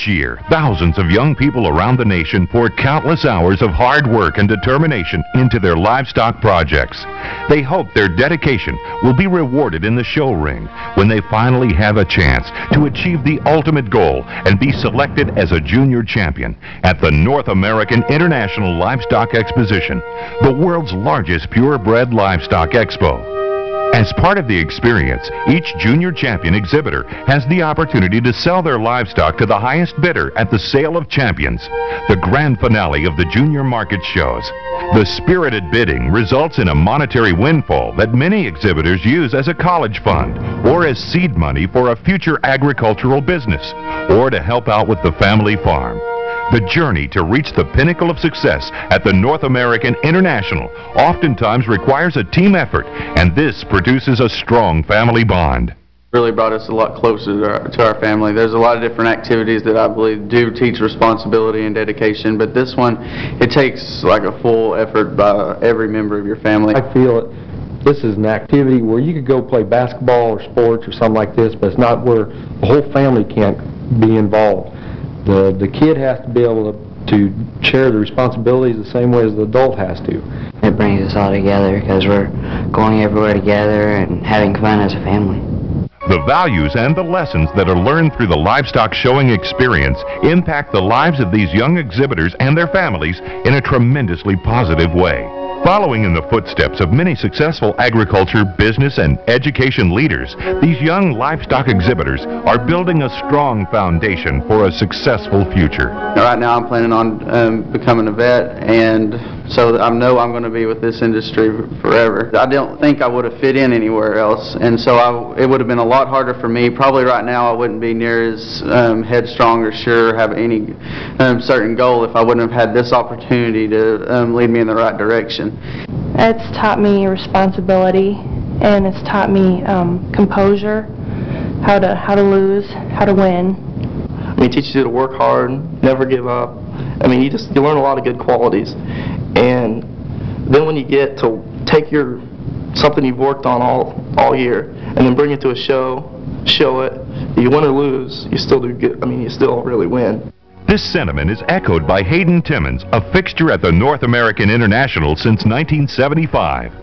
Each year, thousands of young people around the nation pour countless hours of hard work and determination into their livestock projects. They hope their dedication will be rewarded in the show ring when they finally have a chance to achieve the ultimate goal and be selected as a junior champion at the North American International Livestock Exposition, the world's largest purebred livestock expo. As part of the experience, each junior champion exhibitor has the opportunity to sell their livestock to the highest bidder at the Sale of Champions, the grand finale of the junior market shows. The spirited bidding results in a monetary windfall that many exhibitors use as a college fund or as seed money for a future agricultural business or to help out with the family farm. The journey to reach the pinnacle of success at the North American International oftentimes requires a team effort, and this produces a strong family bond. Really brought us a lot closer to our family. There's a lot of different activities that I believe do teach responsibility and dedication, but this one, it takes like a full effort by every member of your family. I feel it. This is an activity where you could go play basketball or sports or something like this, but it's not where the whole family can't be involved. The kid has to be able to share the responsibilities the same way as the adult has to. It brings us all together because we're going everywhere together and having fun as a family. The values and the lessons that are learned through the livestock showing experience impact the lives of these young exhibitors and their families in a tremendously positive way. Following in the footsteps of many successful agriculture, business, and education leaders, these young livestock exhibitors are building a strong foundation for a successful future. Right now I'm planning on becoming a vet, and so I know I'm going to be with this industry forever. I don't think I would have fit in anywhere else, and so it would have been a lot harder for me. Probably right now I wouldn't be near as headstrong or sure have any certain goal if I wouldn't have had this opportunity to lead me in the right direction. It's taught me responsibility, and it's taught me composure, how to lose, how to win. I mean, it teaches you to work hard, never give up. I mean, you learn a lot of good qualities, and then when you get to take something you've worked on all year and then bring it to a show it, you win or lose, you still do good. I mean, you still really win. This sentiment is echoed by Hayden Timmons, a fixture at the North American International since 1975.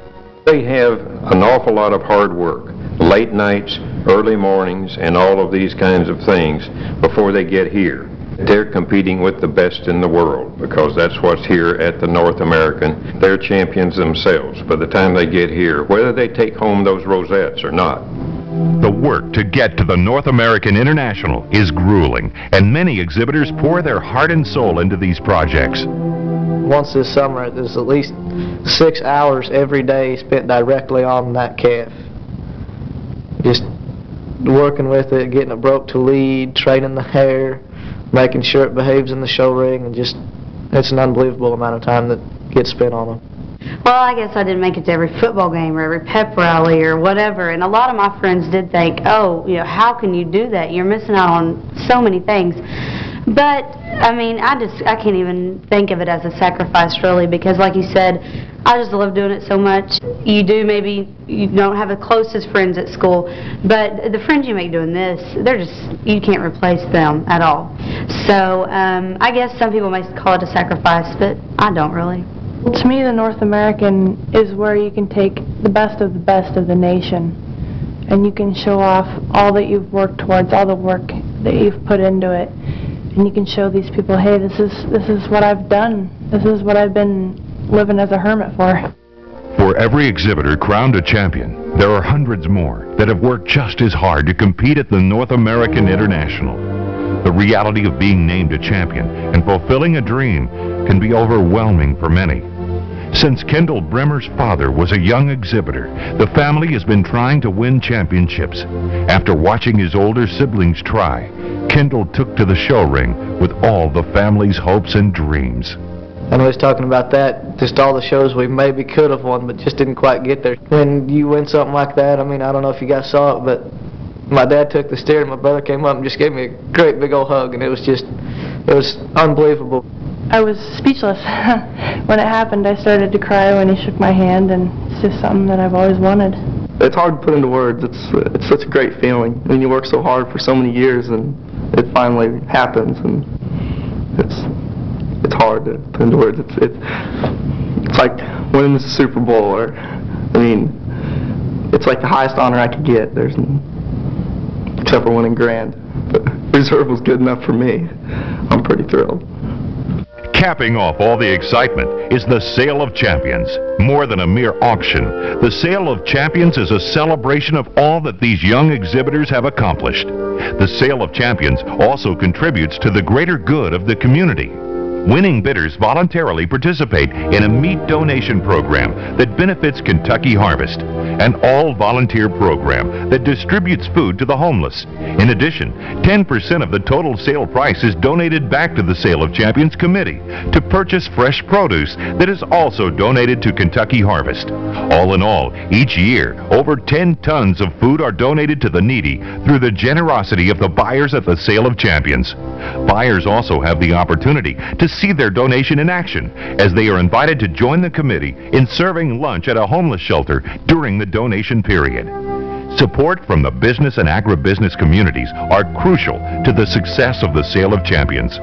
They have an awful lot of hard work, late nights, early mornings, and all of these kinds of things before they get here. They're competing with the best in the world because that's what's here at the North American. They're champions themselves by the time they get here, whether they take home those rosettes or not. The work to get to the North American International is grueling, and many exhibitors pour their heart and soul into these projects. Once this summer, there's at least 6 hours every day spent directly on that calf. Just working with it, getting it broke to lead, training the hair, making sure it behaves in the show ring, and just, it's an unbelievable amount of time that gets spent on them. Well, I guess I didn't make it to every football game or every pep rally or whatever, and a lot of my friends did think, oh, you know, how can you do that? You're missing out on so many things. But, I mean, I can't even think of it as a sacrifice, really, because like you said, I just love doing it so much. Maybe you don't have the closest friends at school, but the friends you make doing this, you can't replace them at all. So, I guess some people may call it a sacrifice, but I don't really. To me, the North American is where you can take the best of the nation, and you can show off all that you've worked towards, all the work that you've put into it, and you can show these people, hey, this is what I've done. This is what I've been living as a hermit for. For every exhibitor crowned a champion, there are hundreds more that have worked just as hard to compete at the North American International. The reality of being named a champion and fulfilling a dream can be overwhelming for many. Since Kendall Bremer's father was a young exhibitor, the family has been trying to win championships. After watching his older siblings try, Kendall took to the show ring with all the family's hopes and dreams. And we was talking about that, just all the shows we maybe could have won, but just didn't quite get there. When you win something like that, I mean, I don't know if you guys saw it, but my dad took the steer and my brother came up and just gave me a great big old hug, and it was unbelievable. I was speechless. When it happened, I started to cry when he shook my hand, and it's just something that I've always wanted. It's hard to put into words. It's such a great feeling. I mean, you work so hard for so many years, and it finally happens, and it's hard to put into words. It's like winning the Super Bowl, or I mean, it's like the highest honor I could get. Except for winning grand, but reserve was good enough for me. I'm pretty thrilled. Capping off all the excitement is the Sale of Champions. More than a mere auction, the Sale of Champions is a celebration of all that these young exhibitors have accomplished. The Sale of Champions also contributes to the greater good of the community. Winning bidders voluntarily participate in a meat donation program that benefits Kentucky Harvest, an all-volunteer program that distributes food to the homeless. In addition, 10% of the total sale price is donated back to the Sale of Champions Committee to purchase fresh produce that is also donated to Kentucky Harvest. All in all, each year, over 10 tons of food are donated to the needy through the generosity of the buyers at the Sale of Champions. Buyers also have the opportunity to see their donation in action, as they are invited to join the committee in serving lunch at a homeless shelter during the donation period. Support from the business and agribusiness communities are crucial to the success of the Sale of Champions.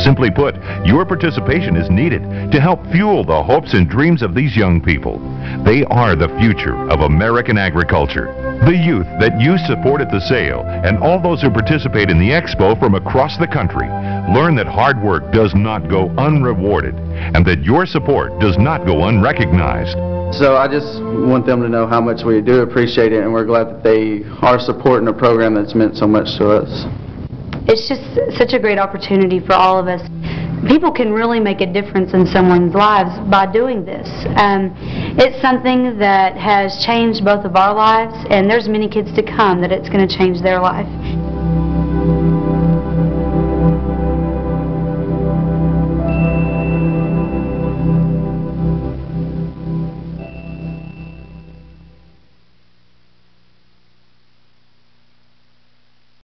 Simply put, your participation is needed to help fuel the hopes and dreams of these young people. They are the future of American agriculture. The youth that you support at the sale and all those who participate in the Expo from across the country learn that hard work does not go unrewarded and that your support does not go unrecognized. So I just want them to know how much we do appreciate it, and we're glad that they are supporting a program that's meant so much to us. It's just such a great opportunity for all of us. People can really make a difference in someone's lives by doing this. It's something that has changed both of our lives, and there's many kids to come that it's going to change their life.